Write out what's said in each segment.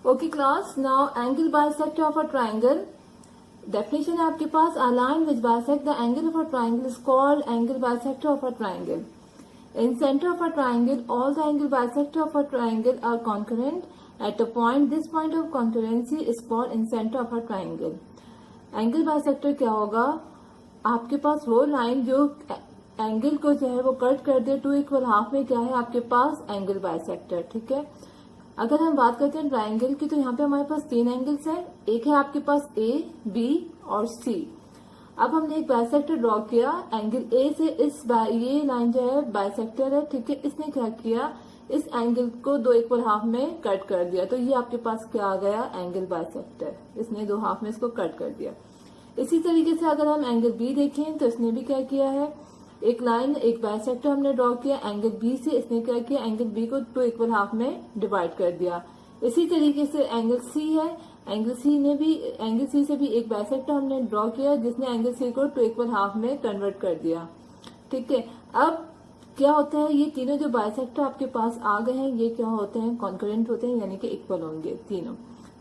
Okay class, now angle bisector of a triangle. Definition है आपके पास, a line which bisect the angle of a triangle is called angle bisector of a triangle. In center of a triangle, all the angle bisector of a triangle are concurrent at a point. This point of concurrency is called in center of a triangle. Angle bisector क्या होगा? आपके पास वो line जो angle को जो है वो cut कर दे टू इक्वल हाफ में, क्या है आपके पास? Angle bisector. ठीक है, अगर हम बात करते हैं ट्राइंगल की तो यहाँ पे हमारे पास तीन एंगल्स हैं। एक है आपके पास ए, बी और सी। अब हमने एक बाइसेक्टर ड्रॉ किया एंगल ए से, ये लाइन जो है बाइसेक्टर है। ठीक है, इसने क्या किया, इस एंगल को दो इक्वल हाफ में कट कर दिया, तो ये आपके पास क्या आ गया? Angle bisector. इसने दो हाफ में इसको कट कर दिया। इसी तरीके से अगर हम एंगल बी देखें तो इसने भी क्या किया है, एक लाइन, एक बाइसेक्टर हमने ड्रॉ किया एंगल बी से, इसने क्या किया, एंगल बी को टू इक्वल हाफ में डिवाइड कर दिया। इसी तरीके से एंगल सी है, एंगल सी से भी एक बाइसेक्टर हमने ड्रॉ किया जिसने एंगल सी को टू इक्वल हाफ में कन्वर्ट कर दिया। ठीक है, अब क्या होता है, ये तीनों जो बाइसेक्टर आपके पास आ गए हैं ये क्या होते हैं? कॉन्करेंट होते हैं, यानी कि इक्वल होंगे तीनों।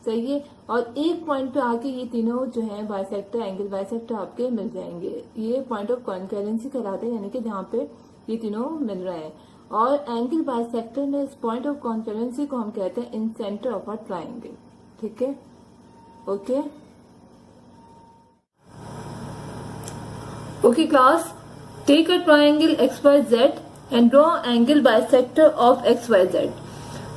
सही है, और एक पॉइंट पे आके ये तीनों जो है बाइसेक्टर, एंगल बाइसेक्टर आपके मिल जाएंगे। ये पॉइंट ऑफ कॉन्करेंसी कहलाते हैं, यानी कि जहाँ पे ये तीनों मिल रहे हैं। और एंगल बाइसेक्टर में इस पॉइंट ऑफ कॉन्करेंसी को हम कहते हैं इन सेंटर ऑफ अ ट्राइंगल। ठीक है, okay okay class, take a triangle XYZ and draw angle bisector of XYZ।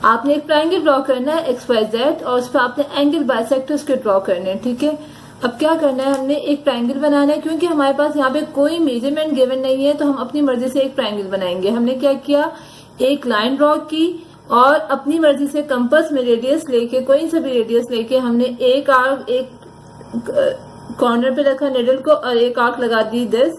आपने एक ट्राइंगल ड्रॉ करना है XYZ और उस पर आपने एंगल बाइसेक्टर उसके ड्रॉ करने हैं। ठीक है, अब क्या करना है, हमने एक ट्राइंगल बनाना है। क्योंकि हमारे पास यहाँ पे कोई मेजरमेंट गिवन नहीं है तो हम अपनी मर्जी से एक ट्राइंगल बनाएंगे। हमने क्या किया, एक लाइन ड्रॉ की और अपनी मर्जी से कंपास में रेडियस लेके, कोई सा भी रेडियस लेके हमने एक आर्क, एक कॉर्नर पे रखा निडल को और एक आर्क लगा दी दिस,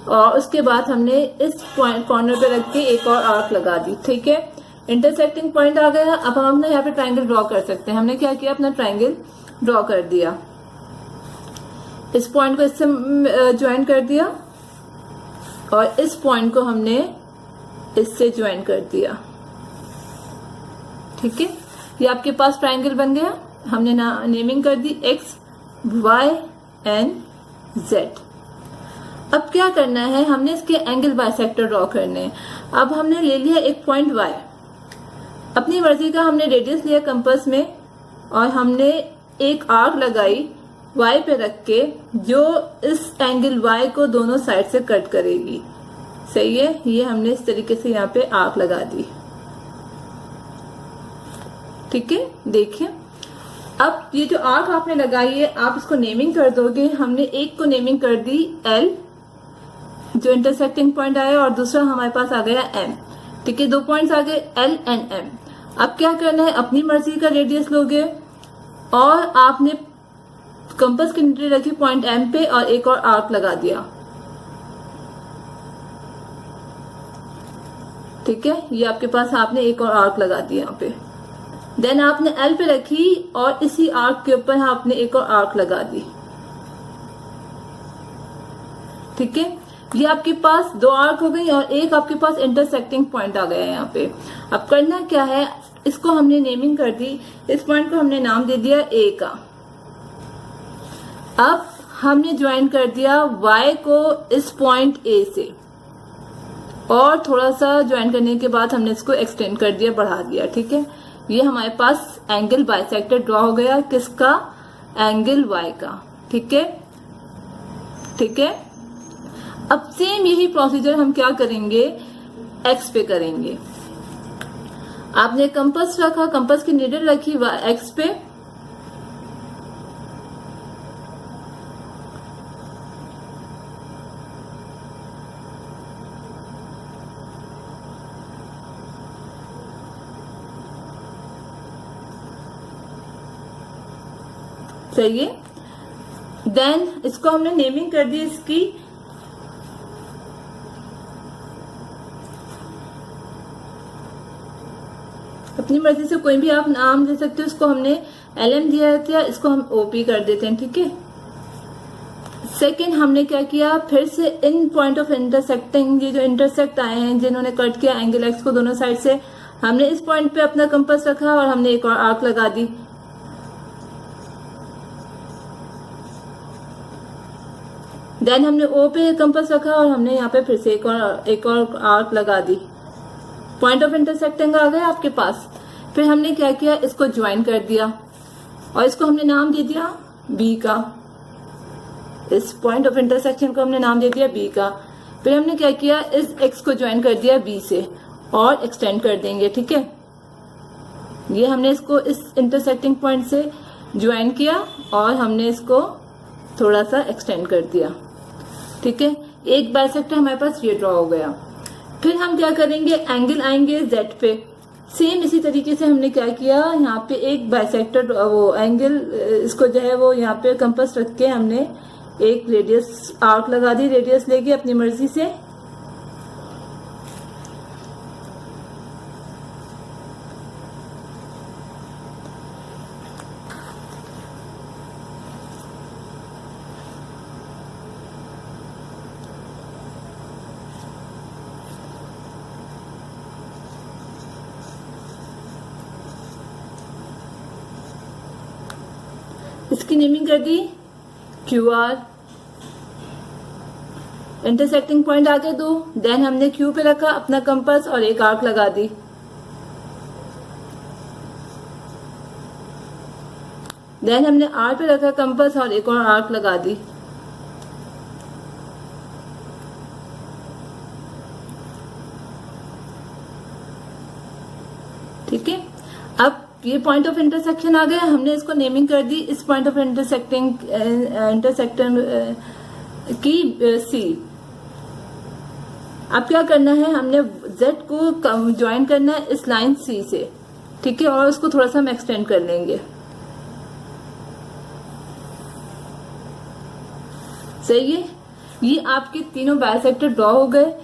और उसके बाद हमने इस पॉइंट कॉर्नर पे रख के एक और आर्क लगा दी। ठीक है, इंटरसेक्टिंग पॉइंट आ गया। अब हम अपना यहाँ पे ट्राइंगल ड्रॉ कर सकते हैं। हमने क्या किया, अपना ट्राइंगल ड्रॉ कर दिया, इस पॉइंट को इससे ज्वाइन कर दिया और इस पॉइंट को हमने इससे ज्वाइन कर दिया। ठीक है, ये आपके पास ट्राइंगल बन गया। हमने नेमिंग कर दी X, Y एंड Z। अब क्या करना है, हमने इसके एंगल बाइसेक्टर ड्रॉ करने हैं। अब हमने ले लिया एक पॉइंट Y, अपनी मर्जी का हमने रेडियस लिया कंपास में और हमने एक आर्क लगाई Y पे रख के जो इस एंगल Y को दोनों साइड से कट करेगी। सही है, ये हमने इस तरीके से यहाँ पे आर्क लगा दी। ठीक है, देखिए अब ये जो आर्क आपने लगाई है आप इसको नेमिंग कर दोगे। हमने एक को नेमिंग कर दी L, जो इंटरसेक्टिंग पॉइंट आया, और दूसरा हमारे पास आ गया M। ठीक है, दो पॉइंट्स आ गए L एंड M। अब क्या करना है, अपनी मर्जी का रेडियस लोगे और आपने कंपास की नीडल रखी पॉइंट M पे और एक और आर्क लगा दिया। ठीक है, ये आपके पास आपने एक और आर्क लगा दिया यहाँ पे। देन आपने L पे रखी और इसी आर्क के ऊपर आपने एक और आर्क लगा दी। ठीक है, ये आपके पास दो आर्क हो गई और एक आपके पास इंटरसेक्टिंग पॉइंट आ गया है यहाँ पे। अब करना क्या है, इसको हमने नेमिंग कर दी, इस पॉइंट को हमने नाम दे दिया A का। अब हमने ज्वाइन कर दिया Y को इस पॉइंट A से और थोड़ा सा ज्वाइन करने के बाद हमने इसको एक्सटेंड कर दिया, बढ़ा दिया। ठीक है, ये हमारे पास एंगल बाइसेक्टर ड्रॉ हो गया, किसका? एंगल Y का। ठीक है, ठीक है, अब सेम यही प्रोसीजर हम क्या करेंगे, X पे करेंगे। आपने कंपास रखा, कंपास की नीडल रखी X पे, सही है। देन इसको हमने नेमिंग कर दी इसकी अपनी मर्जी से कोई भी आप नाम दे सकते हो। इसको हमने LM दिया था, इसको हम OP कर देते हैं। ठीक है, सेकेंड हमने क्या किया, फिर से इन पॉइंट ऑफ इंटरसेक्टिंग, ये जो इंटरसेक्ट आए हैं जिन्होंने कट किया एंगल X को दोनों साइड से, हमने इस पॉइंट पे अपना कंपास रखा और हमने एक और आर्क लगा दी। देन हमने ओ पे कंपास रखा और हमने यहाँ पे फिर से एक और आर्क लगा दी। पॉइंट ऑफ इंटरसेक्टिंग आ गया आपके पास। फिर हमने क्या किया, इसको ज्वाइन कर दिया और इसको हमने नाम दे दिया बी का। इस पॉइंट ऑफ इंटरसेक्शन को हमने नाम दे दिया बी का। फिर हमने क्या किया, इस एक्स को ज्वाइन कर दिया बी से और एक्सटेंड कर देंगे। ठीक है, ये हमने इसको इस इंटरसेक्टिंग पॉइंट से ज्वाइन किया और हमने इसको थोड़ा सा एक्सटेंड कर दिया। ठीक है, एक बाइसेक्टर हमारे पास ये ड्रॉ हो गया। फिर हम क्या करेंगे, एंगल आएंगे जेड पे। सेम इसी तरीके से हमने क्या किया, यहाँ पे एक बाइसेक्टर वो एंगल इसको जो है वो यहाँ पे कंपास रख के हमने एक रेडियस आर्क लगा दी, रेडियस लेके अपनी मर्जी से। इसकी नेमिंग कर दी क्यू आर। इंटरसेक्टिंग पॉइंट आगे दो। देन हमने क्यू पे रखा अपना कंपास और एक आर्क लगा दी। देन हमने आर पे रखा कंपास और एक और आर्क लगा दी। ठीक है, अब ये पॉइंट ऑफ इंटरसेक्शन आ गया, हमने इसको नेमिंग कर दी इस पॉइंट ऑफ इंटरसेक्टिंग की सी। अब क्या करना है, हमने Z को ज्वाइन करना है इस लाइन C से। ठीक है, और उसको थोड़ा सा हम एक्सटेंड कर लेंगे। सही है, ये आपके तीनों बाइसेक्टर ड्रॉ हो गए।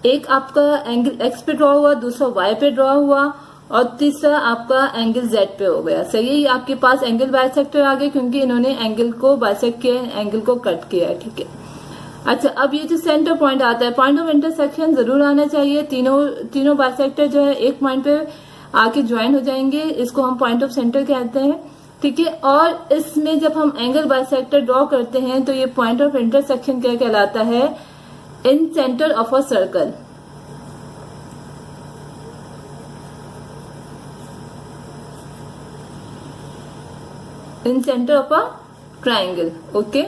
एक आपका एंगल X पे ड्रॉ हुआ, दूसरा Y पे ड्रॉ हुआ और तीसरा आपका एंगल Z पे हो गया। सही है, ये आपके पास एंगल बाइसेक्टर आ गए क्योंकि इन्होंने एंगल को बाइसेक्ट किया, एंगल को कट किया है। ठीक है, अच्छा, अब ये जो सेंटर पॉइंट आता है, पॉइंट ऑफ इंटरसेक्शन जरूर आना चाहिए। तीनों बाइसेक्टर जो है एक पॉइंट पे आके ज्वाइन हो जाएंगे, इसको हम पॉइंट ऑफ सेंटर कहते हैं। ठीक है, और इसमें जब हम एंगल बाइसेक्टर ड्रॉ करते हैं तो ये पॉइंट ऑफ इंटरसेक्शन क्या कहलाता है, in centre of a circle. In centre of a triangle. Okay,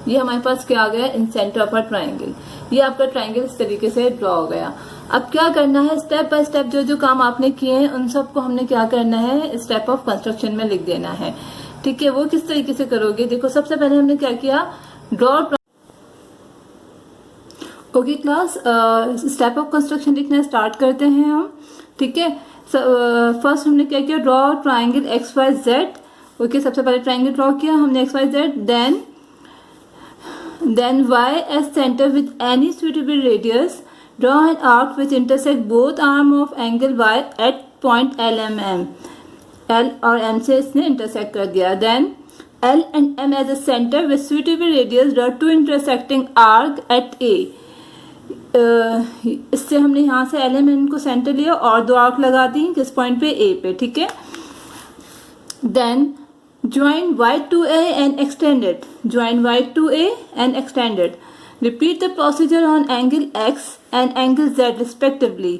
ये हमारे पास क्या आ गया, in centre of a triangle. ये आपका ट्राइंगल इस तरीके से ड्रॉ हो गया। अब क्या करना है, स्टेप बाय स्टेप जो काम आपने किए हैं उन सबको हमने क्या करना है, स्टेप ऑफ कंस्ट्रक्शन में लिख देना है। ठीक है, वो किस तरीके से करोगे, देखो सबसे पहले हमने क्या किया, draw. Okay class, step of construction लिखना स्टार्ट करते हैं हम। ठीक है, फर्स्ट हमने क्या किया, draw triangle X Y Z. Okay, सबसे पहले ट्राइंगल ड्रॉ किया हमने X Y Z. Then y as center with any suitable radius, draw an arc which intersect both arm of angle y at point L M M। L और M से इसने intersect कर दिया। Then L and M as a center with suitable radius, draw two intersecting arc at A। इससे हमने यहाँ से L M N को सेंटर लिया और दो आर्क लगा दी किस पॉइंट पे, A पे। ठीक है, Then join Y to A and extend it. Join Y to A and extend it. Repeat the procedure on angle X and angle Z respectively.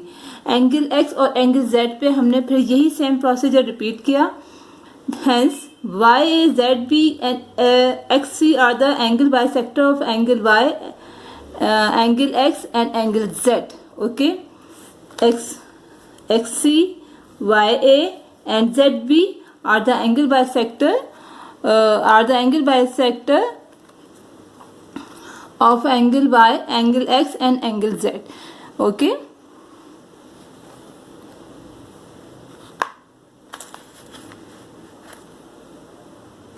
Angle X और angle Z पे हमने फिर यही same procedure repeat किया। Hence YA, ZB and XC are the angle bisector of angle Y, angle X and angle Z. Okay, XC, YA and ZB are the angle bisector of angle Y, angle X and angle Z. Okay.